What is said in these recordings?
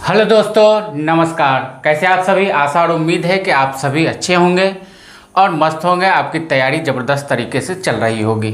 Hello दोस्तों, नमस्कार। कैसे आप सभी? आशा और उम्मीद है कि आप सभी अच्छे होंगे और मस्त होंगे। आपकी तैयारी ज़बरदस्त तरीके से चल रही होगी।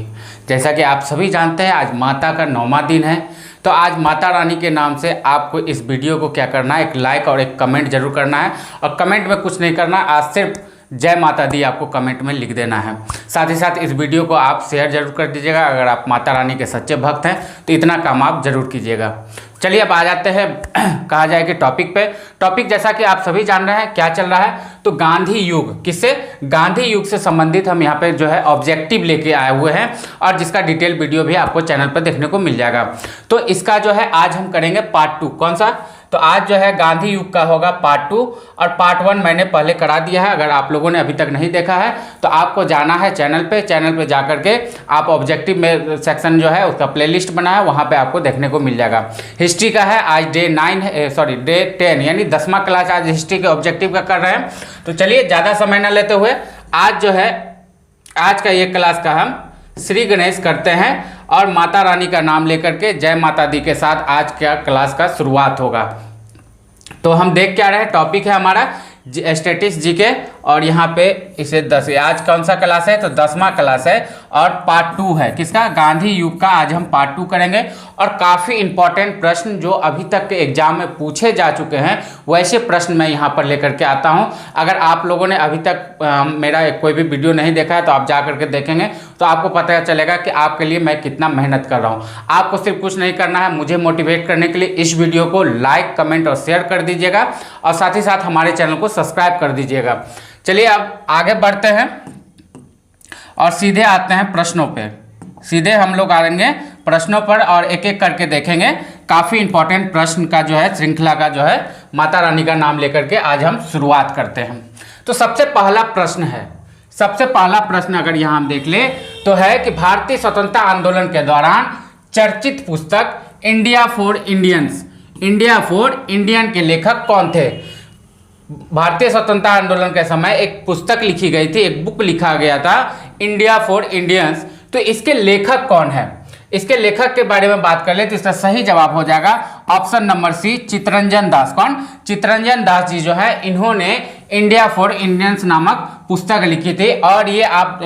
जैसा कि आप सभी जानते हैं, आज माता का 9वां दिन है। तो आज माता रानी के नाम से आपको इस वीडियो को क्या करना है, एक लाइक और एक कमेंट जरूर करना है। और कमेंट में कुछ नहीं करना, आज सिर्फ जय माता दी आपको कमेंट में लिख देना है। साथ ही साथ इस वीडियो को आप शेयर जरूर कर दीजिएगा। अगर आप माता रानी के सच्चे भक्त हैं तो इतना काम आप जरूर कीजिएगा। चलिए अब आ जाते हैं कहा जाए कि टॉपिक पे। टॉपिक जैसा कि आप सभी जान रहे हैं क्या चल रहा है, तो गांधी युग, किससे? गांधी युग से संबंधित हम यहाँ पे जो है ऑब्जेक्टिव लेके आए हुए हैं और जिसका डिटेल वीडियो भी आपको चैनल पर देखने को मिल जाएगा। तो इसका जो है आज हम करेंगे पार्ट 2। कौन सा? तो आज जो है गांधी युग का होगा पार्ट 2 और पार्ट 1 मैंने पहले करा दिया है। अगर आप लोगों ने अभी तक नहीं देखा है तो आपको जाना है चैनल पे जा करके आप ऑब्जेक्टिव में सेक्शन जो है उसका प्लेलिस्ट बना है, वहाँ पे आपको देखने को मिल जाएगा। हिस्ट्री का है, आज डे 10 यानी 10वां क्लास आज हिस्ट्री के ऑब्जेक्टिव का कर रहे हैं। तो चलिए ज़्यादा समय न लेते हुए आज जो है आज का ये क्लास का हम श्री गणेश करते हैं और माता रानी का नाम लेकर के जय माता दी के साथ आज का क्लास का शुरुआत होगा। तो हम देख क्या रहे हैं, टॉपिक है हमारा स्टैटिस्टिक्स जीके और यहाँ पे इसे 10, आज कौन सा क्लास है? तो 10वां क्लास है और पार्ट 2 है। किसका? गांधी युग का आज हम पार्ट 2 करेंगे। और काफ़ी इंपॉर्टेंट प्रश्न जो अभी तक के एग्जाम में पूछे जा चुके हैं वैसे प्रश्न मैं यहाँ पर लेकर के आता हूँ। अगर आप लोगों ने अभी तक मेरा कोई भी वीडियो नहीं देखा है तो आप जा करके देखेंगे तो आपको पता चलेगा कि आपके लिए मैं कितना मेहनत कर रहा हूँ। आपको सिर्फ कुछ नहीं करना है, मुझे मोटिवेट करने के लिए इस वीडियो को लाइक, कमेंट और शेयर कर दीजिएगा और साथ ही साथ हमारे चैनल को सब्सक्राइब कर दीजिएगा। चलिए अब आगे बढ़ते हैं और सीधे आते हैं प्रश्नों पे। सीधे हम लोग आएंगे प्रश्नों पर और एक एक करके देखेंगे। काफ़ी इंपॉर्टेंट प्रश्न का जो है श्रृंखला का जो है माता रानी का नाम लेकर के आज हम शुरुआत करते हैं। तो सबसे पहला प्रश्न अगर यहाँ हम देख ले तो है कि भारतीय स्वतंत्रता आंदोलन के दौरान चर्चित पुस्तक इंडिया फॉर इंडियन के लेखक कौन थे? भारतीय स्वतंत्रता आंदोलन के समय एक पुस्तक लिखी गई थी, एक बुक लिखा गया था इंडिया फॉर इंडियंस। तो इसके लेखक कौन है? इसके लेखक के बारे में बात कर ले तो इसका सही जवाब हो जाएगा option number C, Chittaranjan Das. कौन? चित्तरंजन दास जी जो है इन्होंने इंडिया फॉर इंडियंस नामक पुस्तक लिखी थी। और ये आप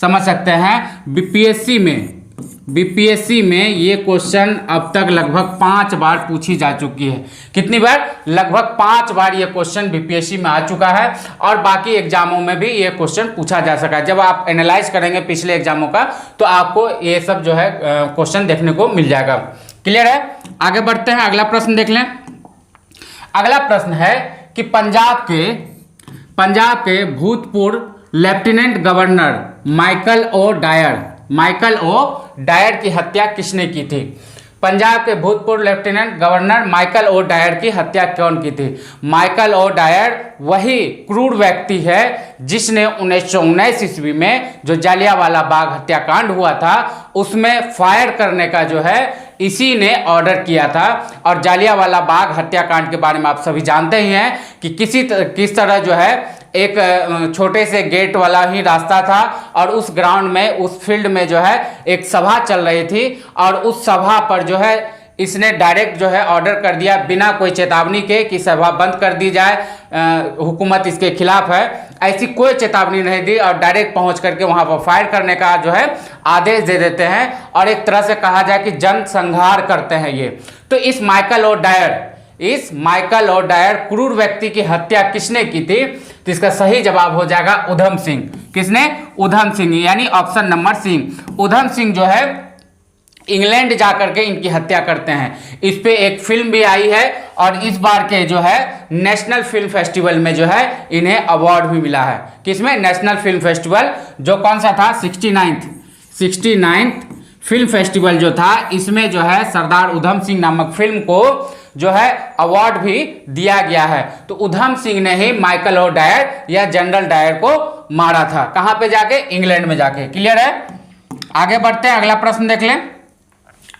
समझ सकते हैं बीपीएससी में ये क्वेश्चन अब तक लगभग 5 बार पूछी जा चुकी है। कितनी बार? लगभग 5 बार ये क्वेश्चन बीपीएससी में आ चुका है और बाकी एग्जामों में भी ये क्वेश्चन पूछा जा सका है। जब आप एनालाइज करेंगे पिछले एग्जामों का तो आपको ये सब जो है क्वेश्चन देखने को मिल जाएगा। क्लियर है? आगे बढ़ते हैं, अगला प्रश्न देख लें। अगला प्रश्न है कि पंजाब के भूतपूर्व lieutenant governor Michael O'Dwyer की हत्या किसने की थी? पंजाब के भूतपूर्व lieutenant governor Michael O'Dwyer की हत्या कौन की थी? माइकल ओ डायर वही क्रूर व्यक्ति है जिसने 1919 ईस्वी में जो जालियांवाला बाग हत्याकांड हुआ था उसमें फायर करने का जो है इसी ने ऑर्डर किया था। और जालियांवाला बाग हत्याकांड के बारे में आप सभी जानते ही हैं कि किस तरह जो है एक छोटे से गेट वाला ही रास्ता था और उस ग्राउंड में, उस फील्ड में जो है एक सभा चल रही थी और उस सभा पर जो है इसने डायरेक्ट जो है ऑर्डर कर दिया बिना कोई चेतावनी के कि सभा बंद कर दी जाए, हुकूमत इसके खिलाफ है। ऐसी कोई चेतावनी नहीं दी और डायरेक्ट पहुंच करके वहां पर फायर करने का जो है आदेश दे देते हैं और एक तरह से कहा जाए कि जनसंहार करते हैं ये। तो इस माइकल ओ डायर क्रूर व्यक्ति की हत्या किसने की थी? तो इसका सही जवाब हो जाएगा उधम सिंह। किसने? उधम सिंह, यानी option number C. Udham Singh जो है इंग्लैंड जाकर के इनकी हत्या करते हैं। इस पे एक फिल्म भी आई है और इस बार के जो है नेशनल फिल्म फेस्टिवल में जो है इन्हें अवार्ड भी मिला है। किसमें? नेशनल फिल्म फेस्टिवल जो कौन सा था? 69th फिल्म फेस्टिवल जो था, इसमें जो है सरदार उधम सिंह नामक फिल्म को जो है अवार्ड भी दिया गया है। तो उधम सिंह ने ही माइकल ओ डायर या जनरल डायर को मारा था। कहां पे जाके? इंग्लैंड में जाके। क्लियर है? आगे बढ़ते हैं, अगला प्रश्न देख लें।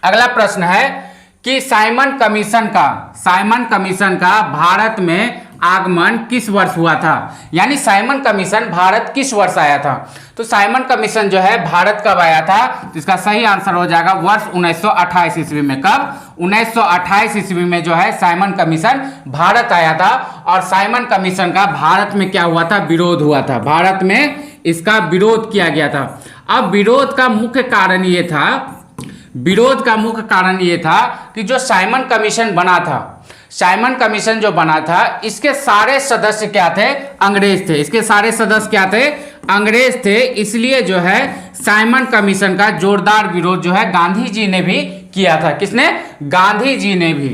अगला प्रश्न है कि साइमन कमीशन का भारत में आगमन किस वर्ष हुआ था, यानी साइमन कमीशन भारत किस वर्ष आया था। तो साइमन कमीशन जो है भारत कब आया था, तो इसका सही आंसर हो जाएगा वर्ष 1928 ईस्वी में। कब? 1928 ईस्वी में जो है साइमन कमीशन भारत आया था। और साइमन कमीशन का भारत में क्या हुआ था, विरोध हुआ था, भारत में इसका विरोध किया गया था। अब विरोध का मुख्य कारण ये था, विरोध का मुख्य कारण ये था कि जो साइमन कमीशन बना था, साइमन कमीशन जो बना था, इसके सारे सदस्य क्या थे, अंग्रेज थे। इसके सारे सदस्य क्या थे, अंग्रेज थे। इसलिए जो है साइमन कमीशन का जोरदार विरोध जो है गांधी जी ने भी किया था। किसने? गांधी जी ने भी,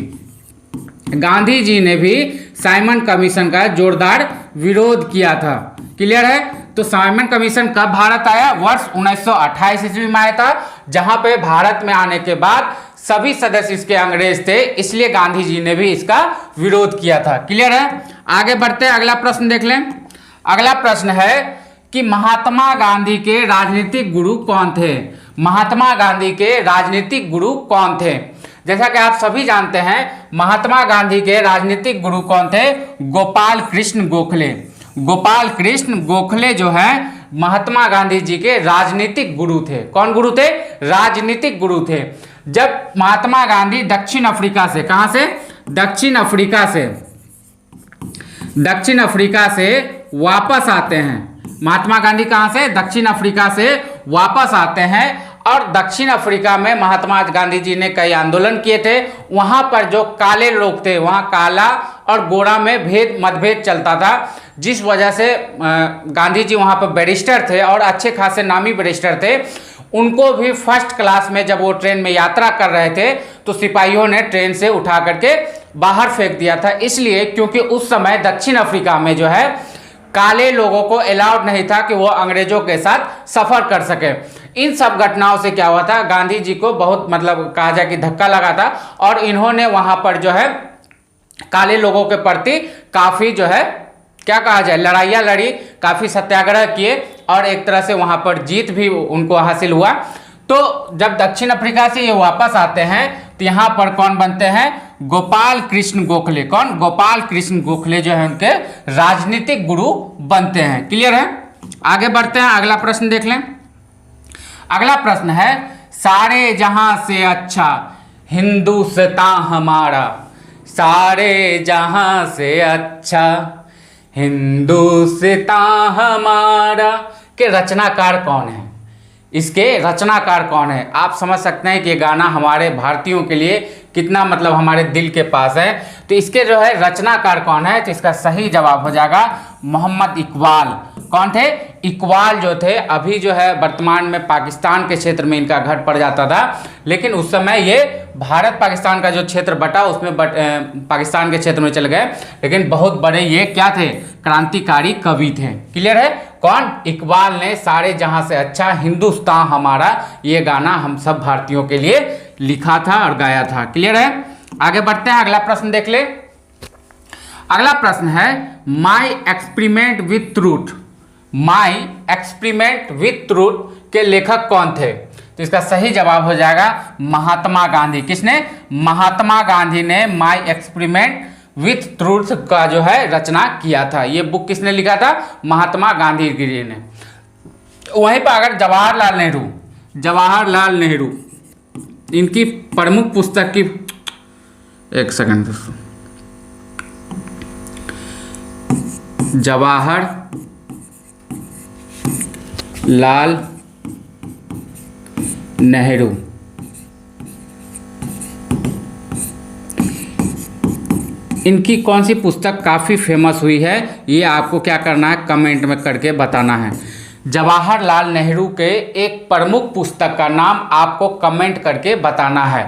गांधी जी ने भी साइमन कमीशन का जोरदार विरोध किया था। क्लियर है? तो साइमन कमीशन कब भारत आया? वर्ष 1928 ईस्वी में आया था, जहां पे भारत में आने के बाद सभी सदस्य इसके अंग्रेज थे, इसलिए गांधी जी ने भी इसका विरोध किया था। क्लियर है? आगे बढ़ते हैं, अगला प्रश्न देख लें। अगला प्रश्न है कि महात्मा गांधी के राजनीतिक गुरु कौन थे। महात्मा गांधी के राजनीतिक गुरु कौन थे? जैसा कि आप सभी जानते हैं, महात्मा गांधी के राजनीतिक गुरु कौन थे? गोपाल कृष्ण गोखले। गोपाल कृष्ण गोखले जो है महात्मा गांधी जी के राजनीतिक गुरु थे। कौन गुरु थे? राजनीतिक गुरु थे। जब महात्मा गांधी दक्षिण अफ्रीका से, कहां से? दक्षिण अफ्रीका से, दक्षिण अफ्रीका से वापस आते हैं। महात्मा गांधी कहां से? दक्षिण अफ्रीका से वापस आते हैं। और दक्षिण अफ्रीका में महात्मा गांधी जी ने कई आंदोलन किए थे। वहां पर जो काले लोग थे, वहां काला और गोरा में मतभेद चलता था, जिस वजह से गांधी जी वहां पर बैरिस्टर थे और अच्छे खासे नामी बैरिस्टर थे। उनको भी फर्स्ट क्लास में जब वो ट्रेन में यात्रा कर रहे थे तो सिपाहियों ने ट्रेन से उठा करके बाहर फेंक दिया था। इसलिए क्योंकि उस समय दक्षिण अफ्रीका में जो है काले लोगों को अलाउड नहीं था कि वो अंग्रेजों के साथ सफर कर सके। इन सब घटनाओं से क्या हुआ था, गांधी जी को बहुत मतलब कहा जाए कि धक्का लगा था और इन्होंने वहां पर जो है काले लोगों के प्रति काफी जो है क्या कहा जाए लड़ाइयाँ लड़ी, काफी सत्याग्रह किए और एक तरह से वहां पर जीत भी उनको हासिल हुआ। तो जब दक्षिण अफ्रीका से ये वापस आते हैं तो यहाँ पर कौन बनते हैं? गोपाल कृष्ण गोखले। कौन? गोपाल कृष्ण गोखले जो है उनके राजनीतिक गुरु बनते हैं। क्लियर है? आगे बढ़ते हैं, अगला प्रश्न देख लें। अगला प्रश्न है, सारे जहां से अच्छा हिंदुस्तान हमारा, सारे जहां से अच्छा हिंदुस्तान हमारा के रचनाकार कौन है? इसके रचनाकार कौन है? आप समझ सकते हैं कि ये गाना हमारे भारतीयों के लिए कितना मतलब हमारे दिल के पास है। तो इसके जो है रचनाकार कौन है? तो इसका सही जवाब हो जाएगा मोहम्मद इकबाल। कौन थे? इकबाल जो थे। अभी जो है वर्तमान में पाकिस्तान के क्षेत्र में इनका घर पड़ जाता था, लेकिन उस समय ये भारत पाकिस्तान का जो क्षेत्र बटा उसमें पाकिस्तान के क्षेत्र में चले गए। लेकिन बहुत बड़े ये क्या थे? क्रांतिकारी कवि थे। क्लियर है? कौन? इकबाल ने सारे जहां से अच्छा हिंदुस्तान हमारा ये गाना हम सब भारतीयों के लिए लिखा था और गाया था। क्लियर है? आगे बढ़ते हैं, अगला प्रश्न देख ले। अगला प्रश्न है, my experiment with truth, my experiment with truth के लेखक कौन थे? तो इसका सही जवाब हो जाएगा महात्मा गांधी। किसने? महात्मा गांधी ने माई एक्सपेरिमेंट विथ ट्रूथ का जो है रचना किया था। ये बुक किसने लिखा था? महात्मा गांधी जी ने। वहीं पर अगर जवाहरलाल नेहरू, जवाहरलाल नेहरू इनकी प्रमुख पुस्तक की, एक सेकंड दोस्तों, जवाहरलाल नेहरू इनकी कौन सी पुस्तक काफ़ी फेमस हुई है, ये आपको क्या करना है, कमेंट में करके बताना है। जवाहरलाल नेहरू के एक प्रमुख पुस्तक का नाम आपको कमेंट करके बताना है।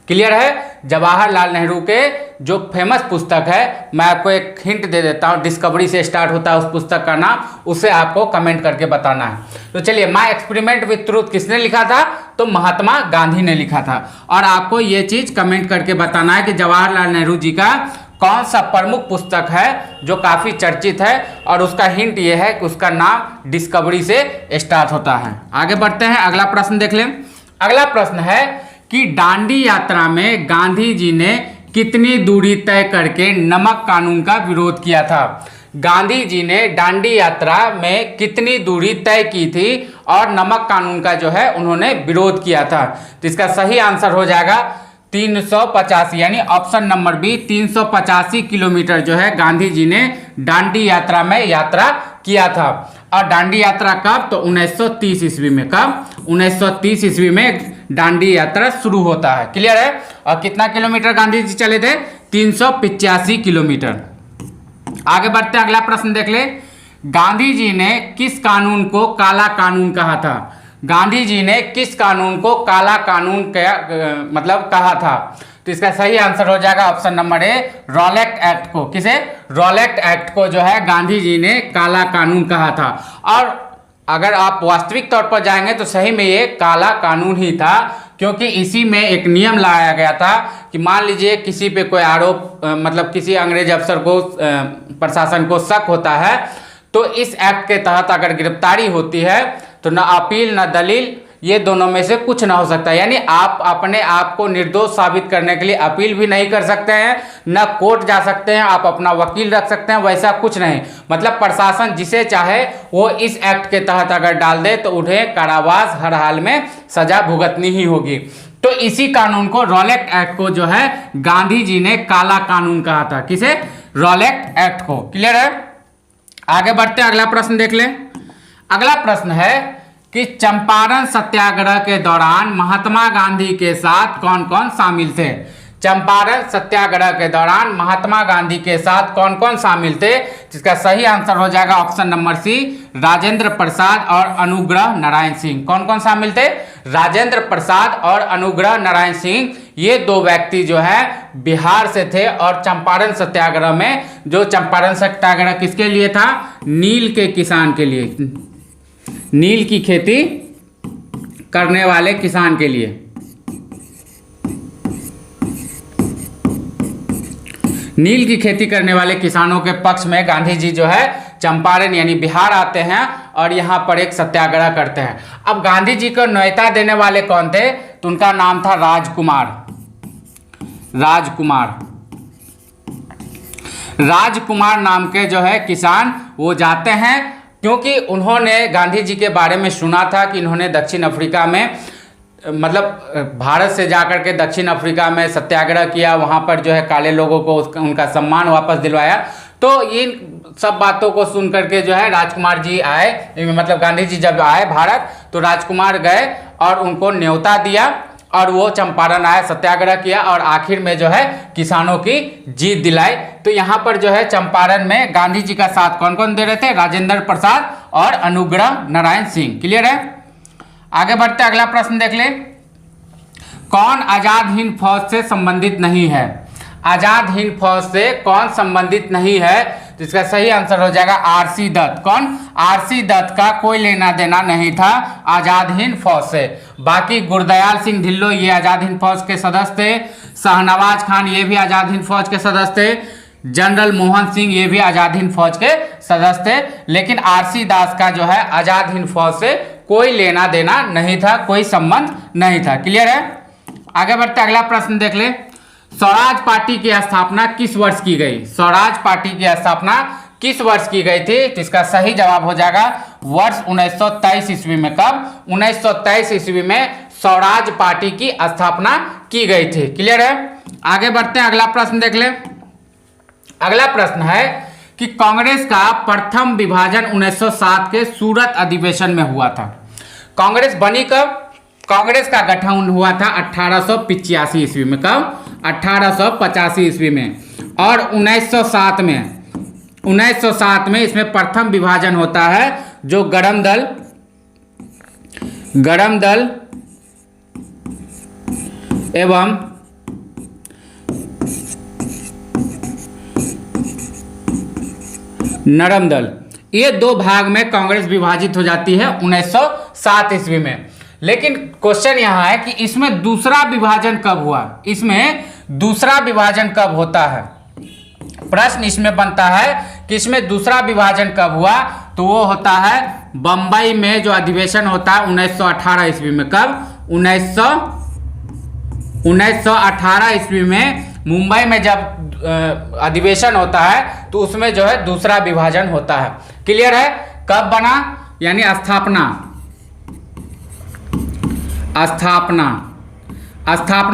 क्लियर है? जवाहरलाल नेहरू के जो फेमस पुस्तक है, मैं आपको एक हिंट दे देता हूँ, डिस्कवरी से स्टार्ट होता है उस पुस्तक का नाम, उसे आपको कमेंट करके बताना है। तो चलिए, माई एक्सपेरिमेंट विथ ट्रूथ किसने लिखा था? तो महात्मा गांधी ने लिखा था। और आपको ये चीज़ कमेंट करके बताना है कि जवाहरलाल नेहरू जी का कौन सा प्रमुख पुस्तक है जो काफ़ी चर्चित है, और उसका हिंट ये है कि उसका नाम डिस्कवरी से स्टार्ट होता है। आगे बढ़ते हैं, अगला प्रश्न देख लें। अगला प्रश्न है कि दांडी यात्रा में गांधी जी ने कितनी दूरी तय करके नमक कानून का विरोध किया था? गांधी जी ने दांडी यात्रा में कितनी दूरी तय की थी और नमक कानून का जो है उन्होंने विरोध किया था? तो इसका सही आंसर हो जाएगा 385, यानी ऑप्शन नंबर बी 385 किलोमीटर जो है गांधी जी ने दांडी यात्रा में यात्रा किया था। और दांडी यात्रा कब? तो 1930 ईस्वी में। कब? 1930 ईस्वी में दांडी यात्रा शुरू होता है। क्लियर है? और कितना किलोमीटर गांधी जी चले थे? 385 किलोमीटर। आगे बढ़ते हैं, अगला प्रश्न देख ले। गांधी जी ने किस कानून को काला कानून कहा था? गांधी जी ने किस कानून को काला कानून मतलब कहा था? तो इसका सही आंसर हो जाएगा ऑप्शन नंबर ए, रॉलेट एक्ट को। किसे? रॉलेट एक्ट को जो है गांधी जी ने काला कानून कहा था। और अगर आप वास्तविक तौर पर जाएंगे तो सही में ये काला कानून ही था, क्योंकि इसी में एक नियम लाया गया था कि मान लीजिए किसी पे कोई आरोप मतलब किसी अंग्रेज अफसर को प्रशासन को शक होता है, तो इस एक्ट के तहत अगर गिरफ्तारी होती है तो न अपील न दलील, ये दोनों में से कुछ ना हो सकता। यानी आप अपने आप को निर्दोष साबित करने के लिए अपील भी नहीं कर सकते हैं, न कोर्ट जा सकते हैं, आप अपना वकील रख सकते हैं, वैसा कुछ नहीं। मतलब प्रशासन जिसे चाहे वो इस एक्ट के तहत अगर डाल दे तो उन्हें कारावास हर हाल में सजा भुगतनी ही होगी। तो इसी कानून को, रॉलेट एक्ट को जो है गांधी जी ने काला कानून कहा था। किसे? रॉलेट एक्ट को। क्लियर है? आगे बढ़ते हैं, अगला प्रश्न देख लें। अगला प्रश्न है कि चंपारण सत्याग्रह के दौरान महात्मा गांधी के साथ कौन कौन शामिल थे? चंपारण सत्याग्रह के दौरान महात्मा गांधी के साथ कौन कौन शामिल थे? जिसका सही आंसर हो जाएगा option number C, Rajendra Prasad और अनुग्रह नारायण सिंह। कौन कौन शामिल थे? राजेंद्र प्रसाद और अनुग्रह नारायण सिंह, ये दो व्यक्ति जो है बिहार से थे। और चंपारण सत्याग्रह में, जो चंपारण सत्याग्रह किसके लिए था? नील के किसान के लिए, नील की खेती करने वाले किसान के लिए। नील की खेती करने वाले किसानों के पक्ष में गांधी जी जो है चंपारण यानी बिहार आते हैं और यहाँ पर एक सत्याग्रह करते हैं। अब गांधी जी को न्योता देने वाले कौन थे? तो उनका नाम था राजकुमार। राजकुमार, राजकुमार नाम के जो है किसान वो जाते हैं, क्योंकि उन्होंने गांधी जी के बारे में सुना था कि इन्होंने दक्षिण अफ्रीका में, मतलब भारत से जाकर के दक्षिण अफ्रीका में सत्याग्रह किया, वहाँ पर जो है काले लोगों को उनका सम्मान वापस दिलवाया। तो इन सब बातों को सुन करके जो है राजकुमार जी आए, मतलब गांधी जी जब आए भारत तो राजकुमार गए और उनको न्योता दिया और वो चंपारण आए, सत्याग्रह किया और आखिर में जो है किसानों की जीत दिलाई। तो यहाँ पर जो है चंपारण में गांधी जी का साथ कौन कौन दे रहे थे? राजेंद्र प्रसाद और अनुग्रह नारायण सिंह। क्लियर है? आगे बढ़ते, अगला प्रश्न देख ले। कौन आजाद हिंद फौज से संबंधित नहीं है? आजाद हिंद फौज से कौन संबंधित नहीं है? तो इसका सही आंसर हो जाएगा आरसी दत्त। कौन? आरसी दत्त का कोई लेना देना नहीं था आजाद हिंद फौज से। बाकी गुरदयाल सिंह ढिल्लो ये आजाद हिंद फौज के सदस्य थे, शाहनवाज खान ये भी आजाद हिंद फौज के सदस्य थे, जनरल मोहन सिंह ये भी आजाद हिंद फौज के सदस्य थे। लेकिन आरसी दास का जो है आजाद हिंद फौज से कोई लेना देना नहीं था, कोई संबंध नहीं था। क्लियर है? आगे बढ़ते अगला प्रश्न देख ले। स्वराज पार्टी की स्थापना किस वर्ष की गई? स्वराज पार्टी की स्थापना किस वर्ष की गई थी? तो इसका सही जवाब हो जाएगा वर्ष 1923 ईस्वी में। कब? 1923 ईस्वी में स्वराज पार्टी की स्थापना की गई थी। क्लियर है? आगे बढ़ते हैं, अगला प्रश्न देख ले। अगला प्रश्न है कि कांग्रेस का प्रथम विभाजन 1907 के सूरत अधिवेशन में हुआ था। कांग्रेस बनी कब? कांग्रेस का गठन हुआ था 1885 ईस्वी में। कब? 1885 ईस्वी में। और 1907 में इसमें प्रथम विभाजन होता है, जो गरम दल एवं नरम दल, ये दो भाग में कांग्रेस विभाजित हो जाती है 1907 ईस्वी में। लेकिन क्वेश्चन यहाँ है कि इसमें दूसरा विभाजन कब हुआ? इसमें दूसरा विभाजन कब होता है? प्रश्न इसमें बनता है कि इसमें दूसरा विभाजन कब हुआ? तो वो होता है बंबई में जो अधिवेशन होता है 1918 ईस्वी में। कब? 1918 ईस्वी में मुंबई में जब अधिवेशन होता है तो उसमें जो है दूसरा विभाजन होता है। क्लियर है? कब बना, यानी स्थापना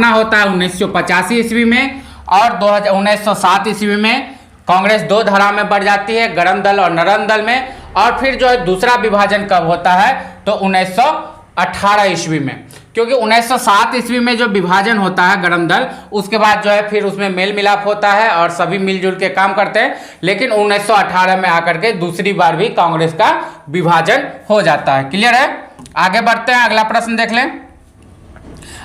होता है 1985 ईस्वी में, और 1907 ईस्वी में कांग्रेस दो धारा में बढ़ जाती है, गरम दल और नरम दल में। और फिर जो है दूसरा विभाजन कब होता है, तो 1918 ईस्वी में, क्योंकि 1907 ईस्वी में जो विभाजन होता है गरम दल, उसके बाद जो है फिर उसमें मेल मिलाप होता है और सभी मिलजुल के काम करते हैं। लेकिन 1918 में आकर के दूसरी बार भी कांग्रेस का विभाजन हो जाता है। क्लियर है? आगे बढ़ते हैं, अगला प्रश्न देख लें।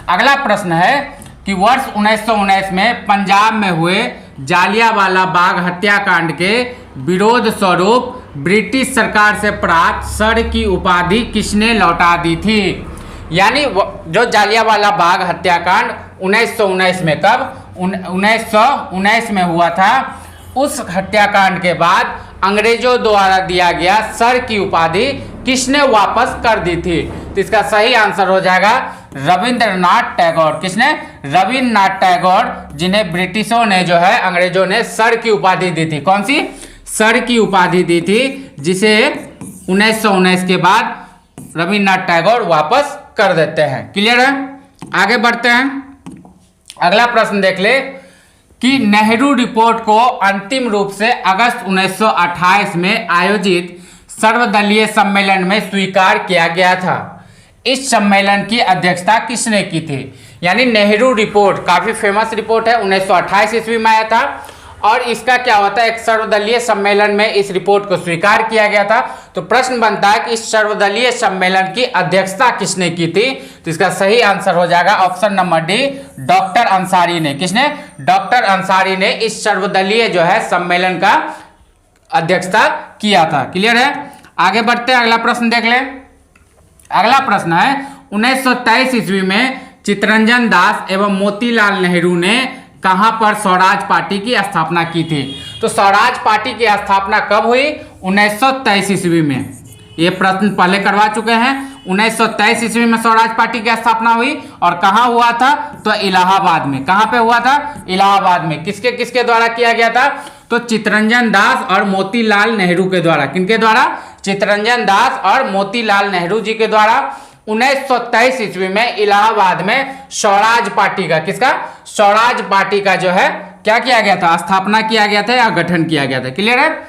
अगला प्रश्न है कि वर्ष 1919 में पंजाब में हुए जालियांवाला बाग हत्याकांड के विरोध स्वरूप ब्रिटिश सरकार से प्राप्त सर की उपाधि किसने लौटा दी थी? यानी जो जालियांवाला बाग हत्याकांड 1919 में, कब 1919 में हुआ था, उस हत्याकांड के बाद अंग्रेजों द्वारा दिया गया सर की उपाधि किसने वापस कर दी थी? तो इसका सही आंसर हो जाएगा रविंद्रनाथ टैगोर। किसने? रविंद्रनाथ टैगोर, जिन्हें ब्रिटिशों ने जो है, अंग्रेजों ने सर की उपाधि दी थी। कौन सी? सर की उपाधि दी थी, जिसे 1919 के बाद रविंद्रनाथ टैगोर वापस कर देते हैं। क्लियर है? आगे बढ़ते हैं, अगला प्रश्न देख ले कि नेहरू रिपोर्ट को अंतिम रूप से अगस्त 1928 में आयोजित सर्वदलीय सम्मेलन में स्वीकार किया गया था। इस सम्मेलन की अध्यक्षता किसने की थी? यानी नेहरू रिपोर्ट काफी फेमस रिपोर्ट है, 1928 ईस्वी में आया था, और इसका क्या होता है, एक सर्वदलीय सम्मेलन में इस रिपोर्ट को स्वीकार किया गया था। तो प्रश्न बनता है कि इस सर्वदलीय सम्मेलन की अध्यक्षता किसने की थी? तो इसका सही आंसर हो जाएगा option number D, doctor Ansari ने। किसने? डॉक्टर अंसारी ने इस सर्वदलीय जो है सम्मेलन का अध्यक्षता किया था। क्लियर है? आगे बढ़ते हैं, अगला प्रश्न देख लें। अगला प्रश्न है 1923 ईस्वी में चित्तरंजन दास एवं मोतीलाल नेहरू ने कहां पर स्वराज पार्टी की स्थापना की थी? तो स्वराज पार्टी की स्थापना कब हुई? 1923 ईस्वी में। ये प्रश्न पहले करवा चुके हैं। 1923 ईस्वी में स्वराज पार्टी की स्थापना हुई, और कहां हुआ था? तो इलाहाबाद में। कहां पे हुआ था? इलाहाबाद में। किसके किसके द्वारा किया गया था? तो चित्तरंजन दास और मोतीलाल नेहरू के द्वारा। किनके द्वारा? चित्तरंजन दास और मोतीलाल नेहरू जी के द्वारा 1923 ईस्वी में इलाहाबाद में स्वराज पार्टी का, किसका? स्वराज पार्टी का जो है क्या किया गया था? स्थापना किया गया था या गठन किया गया था। क्लियर है?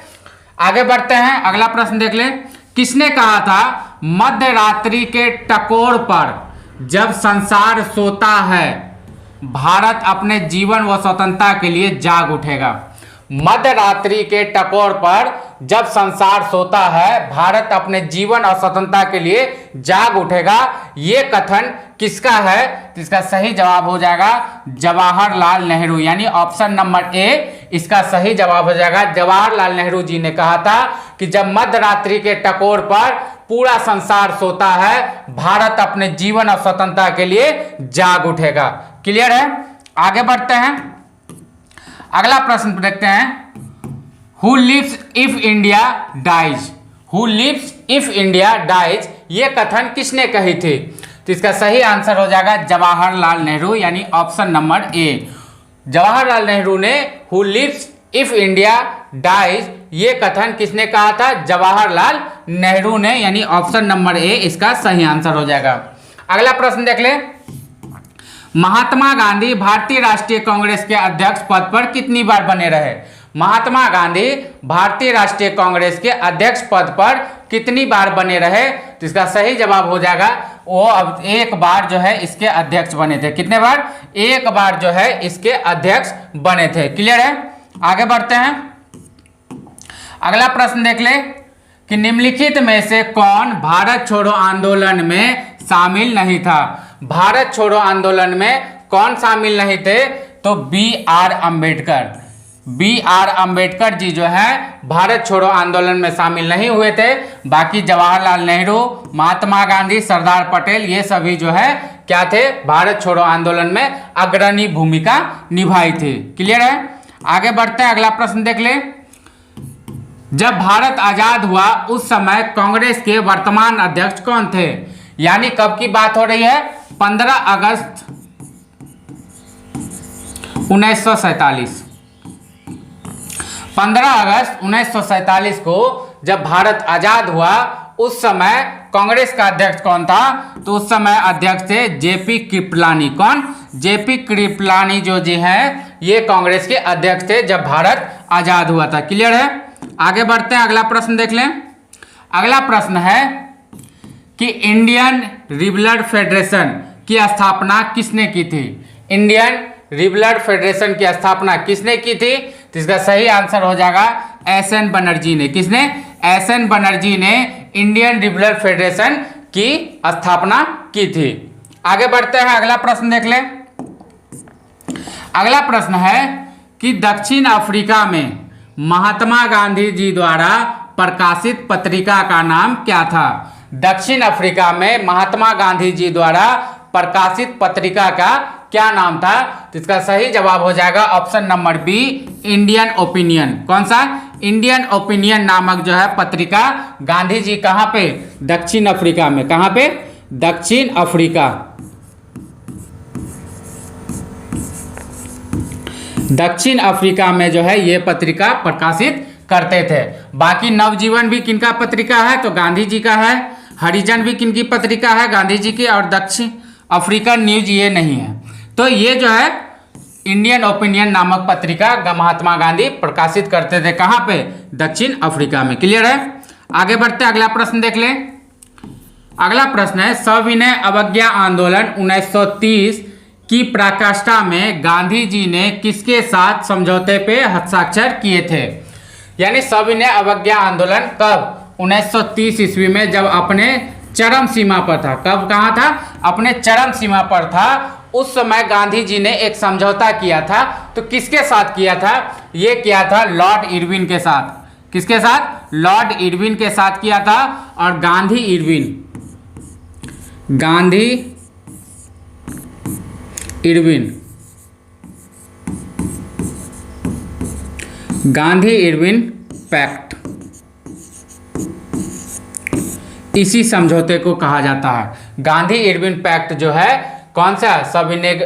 आगे बढ़ते हैं, अगला प्रश्न देख लें। किसने कहा था मध्य रात्रि के टकोर पर जब संसार सोता है भारत अपने जीवन व स्वतंत्रता के लिए जाग उठेगा? मध्य रात्रि के टकोर पर जब संसार सोता है भारत अपने जीवन और स्वतंत्रता के लिए जाग उठेगा, ये कथन किसका है? तो इसका सही जवाब हो जाएगा जवाहरलाल नेहरू, यानी ऑप्शन नंबर ए इसका सही जवाब हो जाएगा। जवाहरलाल नेहरू जी ने कहा था कि जब मध्य रात्रि के टकोर पर पूरा संसार सोता है भारत अपने जीवन और स्वतंत्रता के लिए जाग उठेगा। क्लियर है? आगे बढ़ते हैं, अगला प्रश्न देखते हैं। Who lives if India dies? Who lives if India dies, ये कथन किसने कही थी? तो इसका सही आंसर हो जाएगा जवाहरलाल नेहरू, यानी option number A. Jawaharlal Nehru ने who lives if India dies, ये कथन किसने कहा था? जवाहरलाल नेहरू ने, यानी ऑप्शन नंबर ए इसका सही आंसर हो जाएगा। अगला प्रश्न देख ले। महात्मा गांधी भारतीय राष्ट्रीय कांग्रेस के अध्यक्ष पद पर कितनी बार बने रहे? महात्मा गांधी भारतीय राष्ट्रीय कांग्रेस के अध्यक्ष पद पर कितनी बार बने रहे? तो इसका सही जवाब हो जाएगा वो अब एक बार जो है इसके अध्यक्ष बने थे। कितने बार? एक बार जो है इसके अध्यक्ष बने थे। क्लियर है? आगे बढ़ते हैं, अगला प्रश्न देख ले कि निम्नलिखित में से कौन भारत छोड़ो आंदोलन में शामिल नहीं था? भारत छोड़ो आंदोलन में कौन शामिल नहीं थे? तो B.R. अम्बेडकर। B.R. अम्बेडकर जी जो है भारत छोड़ो आंदोलन में शामिल नहीं हुए थे। बाकी जवाहरलाल नेहरू, महात्मा गांधी, सरदार पटेल, ये सभी जो है क्या थे? भारत छोड़ो आंदोलन में अग्रणी भूमिका निभाई थी। क्लियर है? आगे बढ़ते हैं, अगला प्रश्न देख ले। जब भारत आजाद हुआ उस समय कांग्रेस के वर्तमान अध्यक्ष कौन थे? यानी कब की बात हो रही है? 15 अगस्त 1947। 15 अगस्त 1947 को जब भारत आजाद हुआ उस समय कांग्रेस का अध्यक्ष कौन था? तो उस समय अध्यक्ष थे जेपी कृपलानी। कौन? जेपी कृपलानी जो जी हैं ये कांग्रेस के अध्यक्ष थे जब भारत आजाद हुआ था। क्लियर है? आगे बढ़ते हैं, अगला प्रश्न देख लें। अगला प्रश्न है कि इंडियन रिबलर फेडरेशन की स्थापना किसने की थी? इंडियन रिबलर फेडरेशन की स्थापना किसने की थी? तो इसका सही आंसर हो जाएगा एसएन बनर्जी ने। किसने? एसएन बनर्जी ने इंडियन रिबलर फेडरेशन की स्थापना की थी। आगे बढ़ते हैं, अगला प्रश्न देख लें। अगला प्रश्न है कि दक्षिण अफ्रीका में महात्मा गांधी जी द्वारा प्रकाशित पत्रिका का नाम क्या था? दक्षिण अफ्रीका में महात्मा गांधी जी द्वारा प्रकाशित पत्रिका का क्या नाम था? तो इसका सही जवाब हो जाएगा option number B, Indian opinion. कौन सा? इंडियन ओपिनियन नामक जो है पत्रिका गांधी जी कहाँ पे? दक्षिण अफ्रीका में। कहाँ पे? दक्षिण अफ्रीका। दक्षिण अफ्रीका में जो है ये पत्रिका प्रकाशित करते थे। बाकी नवजीवन भी किनका पत्रिका है? तो गांधी जी का है। हरिजन भी किनकी पत्रिका है? गांधी जी की। और दक्षिण अफ्रीकन न्यूज ये नहीं है। तो ये जो है इंडियन ओपिनियन नामक पत्रिका महात्मा गांधी प्रकाशित करते थे। कहाँ पे? दक्षिण अफ्रीका में। क्लियर है? आगे बढ़ते हैं, अगला प्रश्न देख लें। अगला प्रश्न है सविनय अवज्ञा आंदोलन 1930 की पराकाष्ठा में गांधी जी ने किसके साथ समझौते पे हस्ताक्षर किए थे? यानी सविनय अवज्ञा आंदोलन कब? 1930 ईस्वी में, जब अपने चरम सीमा पर था। कब? कहाँ था? अपने चरम सीमा पर था। उस समय गांधी जी ने एक समझौता किया था। तो किसके साथ किया था? ये किया था लॉर्ड इरविन के साथ। किसके साथ? लॉर्ड इरविन के साथ किया था। और गांधी इरविन पैक्ट, इसी समझौते को कहा जाता है। गांधी इरविन पैक्ट जो है कौन सा?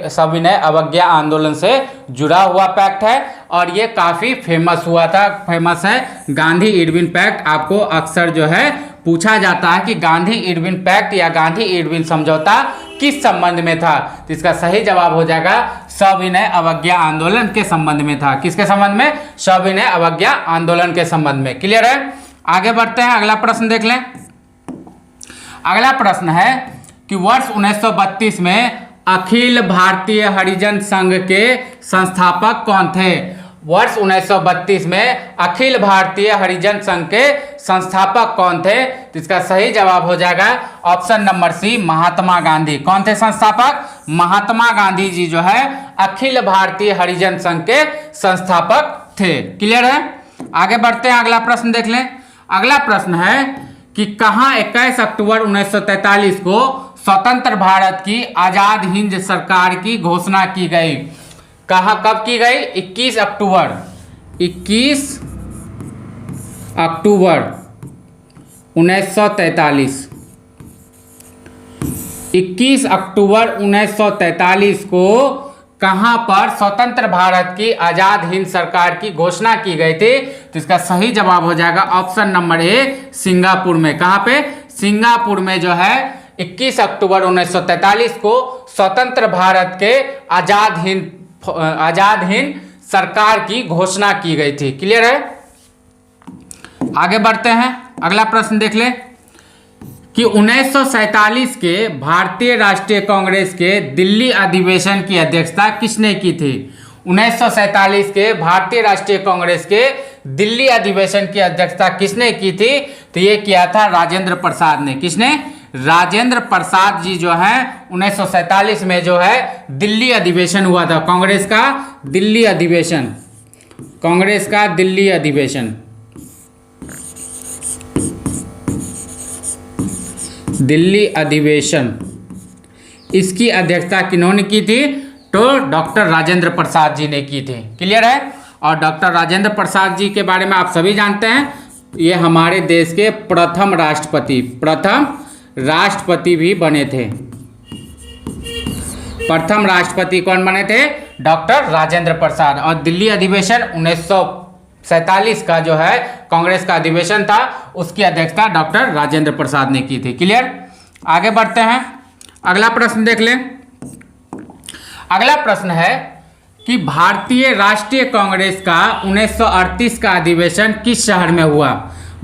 सविनय अवज्ञा आंदोलन से जुड़ा हुआ पैक्ट है और ये काफ़ी फेमस हुआ था। फेमस है गांधी इरविन पैक्ट। आपको अक्सर जो है पूछा जाता है कि गांधी इरविन पैक्ट या गांधी इरविन समझौता किस संबंध में था? तो इसका सही जवाब हो जाएगा सविनय अवज्ञा आंदोलन के संबंध में था। किसके संबंध में? सविनय अवज्ञा आंदोलन के संबंध में। क्लियर है? आगे बढ़ते हैं, अगला प्रश्न देख लें। अगला प्रश्न है कि वर्ष 1932 में अखिल भारतीय हरिजन संघ के संस्थापक कौन थे? वर्ष 1932 में अखिल भारतीय हरिजन संघ के संस्थापक कौन थे? तो इसका सही जवाब हो जाएगा option number C, Mahatma Gandhi. कौन थे संस्थापक? महात्मा गांधी जी जो है अखिल भारतीय हरिजन संघ के संस्थापक थे। क्लियर है? आगे बढ़ते हैं, अगला प्रश्न देख लें। अगला प्रश्न है कि कहाँ 21 अक्टूबर 1943 को स्वतंत्र भारत की आजाद हिंद सरकार की घोषणा की गई? कहाँ, कब की गई? 21 अक्टूबर 1943। 21 अक्टूबर 1943 को कहाँ पर स्वतंत्र भारत की आजाद हिंद सरकार की घोषणा की गई थी? तो इसका सही जवाब हो जाएगा ऑप्शन नंबर ए, सिंगापुर में। कहाँ पे? सिंगापुर में जो है 21 अक्टूबर 1943 को स्वतंत्र भारत के आजाद हिंद सरकार की घोषणा की गई थी। क्लियर है? आगे बढ़ते हैं, अगला प्रश्न देख ले कि 1947 के भारतीय राष्ट्रीय कांग्रेस के दिल्ली अधिवेशन की अध्यक्षता किसने की थी? 1947 के भारतीय राष्ट्रीय कांग्रेस के दिल्ली अधिवेशन की अध्यक्षता किसने की थी? तो ये किया था राजेंद्र प्रसाद ने। किसने? राजेंद्र प्रसाद जी जो है 1947 में जो है दिल्ली अधिवेशन हुआ था कांग्रेस का दिल्ली अधिवेशन। कांग्रेस का दिल्ली अधिवेशन, दिल्ली अधिवेशन, इसकी अध्यक्षता किन्होंने की थी? तो डॉक्टर राजेंद्र प्रसाद जी ने की थी। क्लियर है? और डॉक्टर राजेंद्र प्रसाद जी के बारे में आप सभी जानते हैं, ये हमारे देश के प्रथम राष्ट्रपति भी बने थे। प्रथम राष्ट्रपति कौन बने थे? डॉक्टर राजेंद्र प्रसाद। और दिल्ली अधिवेशन 1947 का जो है कांग्रेस का अधिवेशन था, उसकी अध्यक्षता डॉक्टर राजेंद्र प्रसाद ने की थी। क्लियर? आगे बढ़ते हैं, अगला प्रश्न देख लें। अगला प्रश्न है कि भारतीय राष्ट्रीय कांग्रेस का 1938 का अधिवेशन किस शहर में हुआ?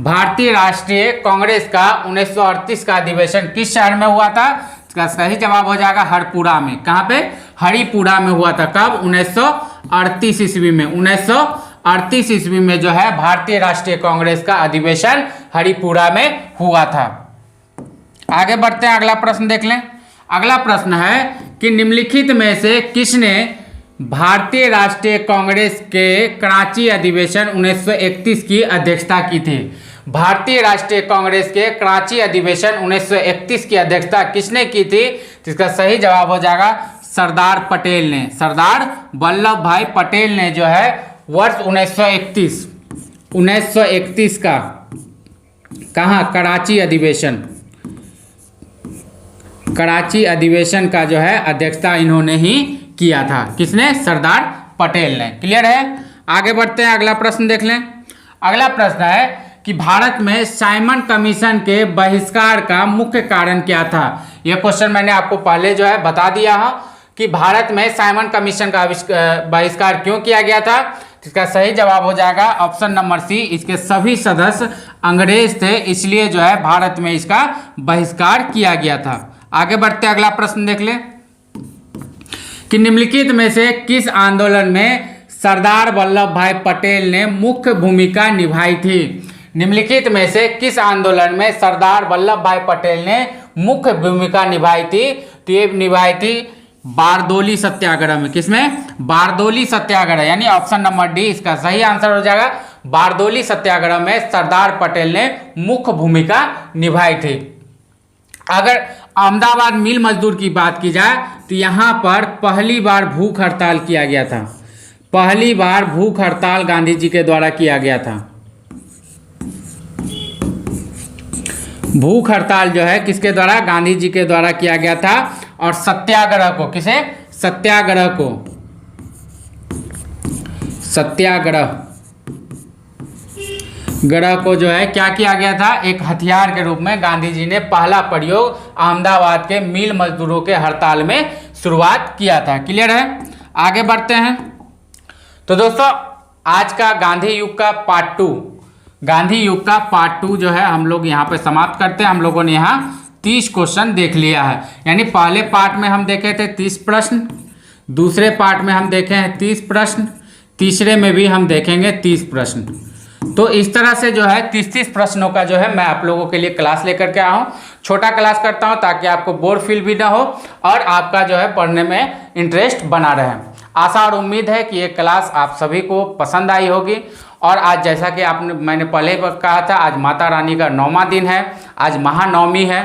भारतीय राष्ट्रीय कांग्रेस का 1938 का अधिवेशन किस शहर में हुआ था? इसका सही जवाब हो जाएगा हरिपुरा में। कहाँ पे? हरिपुरा में हुआ था। कब? 1938 ईस्वी में। 1938 ईस्वी में जो है भारतीय राष्ट्रीय कांग्रेस का अधिवेशन हरिपुरा में हुआ था। आगे बढ़ते हैं, अगला प्रश्न देख लें। अगला प्रश्न है कि निम्नलिखित में से किसने भारतीय राष्ट्रीय कांग्रेस के कराची अधिवेशन 1931 की अध्यक्षता की थी? भारतीय राष्ट्रीय कांग्रेस के कराची अधिवेशन 1931 की अध्यक्षता किसने की थी? जिसका सही जवाब हो जाएगा सरदार पटेल ने। सरदार वल्लभ भाई पटेल ने जो है वर्ष 1931 का कहाँ? कराची अधिवेशन, कराची अधिवेशन का जो है अध्यक्षता इन्होंने ही किया था। किसने? सरदार पटेल ने। क्लियर है? आगे बढ़ते हैं, अगला प्रश्न देख लें। अगला प्रश्न है कि भारत में साइमन कमीशन के बहिष्कार का मुख्य कारण क्या था? यह क्वेश्चन मैंने आपको पहले जो है बता दिया है कि भारत में साइमन कमीशन का बहिष्कार क्यों किया गया था। इसका सही जवाब हो जाएगा ऑप्शन नंबर सी, इसके सभी सदस्य अंग्रेज थे, इसलिए जो है भारत में इसका बहिष्कार किया गया था। आगे बढ़ते, अगला प्रश्न देख लें कि निम्नलिखित में से किस आंदोलन में सरदार वल्लभ भाई पटेल ने मुख्य भूमिका निभाई थी? निम्नलिखित में से किस आंदोलन में सरदार वल्लभ भाई पटेल ने मुख्य भूमिका निभाई थी? तो ये निभाई थी बारदोली सत्याग्रह में। किसमें? बारदोली सत्याग्रह, यानी ऑप्शन नंबर डी इसका सही आंसर हो जाएगा। बारदोली सत्याग्रह में सरदार पटेल ने मुख्य भूमिका निभाई थी। अगर अहमदाबाद मिल मजदूर की बात की जाए तो यहाँ पर पहली बार भूख हड़ताल किया गया था। पहली बार भूख हड़ताल गांधी जी के द्वारा किया गया था। भूख हड़ताल जो है किसके द्वारा? गांधी जी के द्वारा किया गया था। और सत्याग्रह को किसे? सत्याग्रह को, सत्याग्रह ग्रह को जो है क्या किया गया था? एक हथियार के रूप में गांधी जी ने पहला प्रयोग अहमदाबाद के मिल मजदूरों के हड़ताल में शुरुआत किया था। क्लियर है? आगे बढ़ते हैं। तो दोस्तों आज का गांधी युग का पार्ट 2, गांधी युग का पार्ट 2 जो है हम लोग यहाँ पे समाप्त करते हैं। हम लोगों ने यहाँ 30 क्वेश्चन देख लिया है, यानी पहले पार्ट में हम देखे थे 30 प्रश्न, दूसरे पार्ट में हम देखे हैं 30 प्रश्न, तीसरे में भी हम देखेंगे 30 प्रश्न। तो इस तरह से जो है 30-30 प्रश्नों का जो है मैं आप लोगों के लिए क्लास लेकर के आया हूँ। छोटा क्लास करता हूँ ताकि आपको बोर फील भी ना हो और आपका जो है पढ़ने में इंटरेस्ट बना रहे। आशा और उम्मीद है कि ये क्लास आप सभी को पसंद आई होगी। और आज जैसा कि मैंने पहले ही कहा था, आज माता रानी का 9वां दिन है, आज महानवमी है,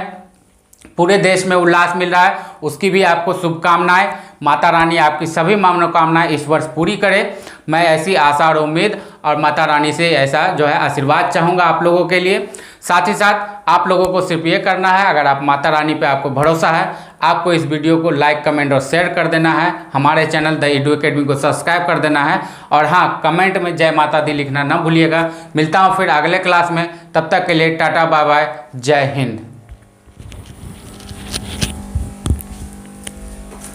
पूरे देश में उल्लास मिल रहा है, उसकी भी आपको शुभकामनाएं। माता रानी आपकी सभी मनोकामनाएं इस वर्ष पूरी करे। मैं ऐसी आशा और उम्मीद और माता रानी से ऐसा जो है आशीर्वाद चाहूँगा आप लोगों के लिए। साथ ही साथ आप लोगों को सिर्फ ये करना है, अगर आप माता रानी पे आपको भरोसा है, आपको इस वीडियो को लाइक, कमेंट और शेयर कर देना है। हमारे चैनल द एडू अकेडमी को सब्सक्राइब कर देना है। और हाँ, कमेंट में जय माता दी लिखना ना भूलिएगा। मिलता हूँ फिर अगले क्लास में, तब तक के लिए टाटा बाय बाय, जय हिंद।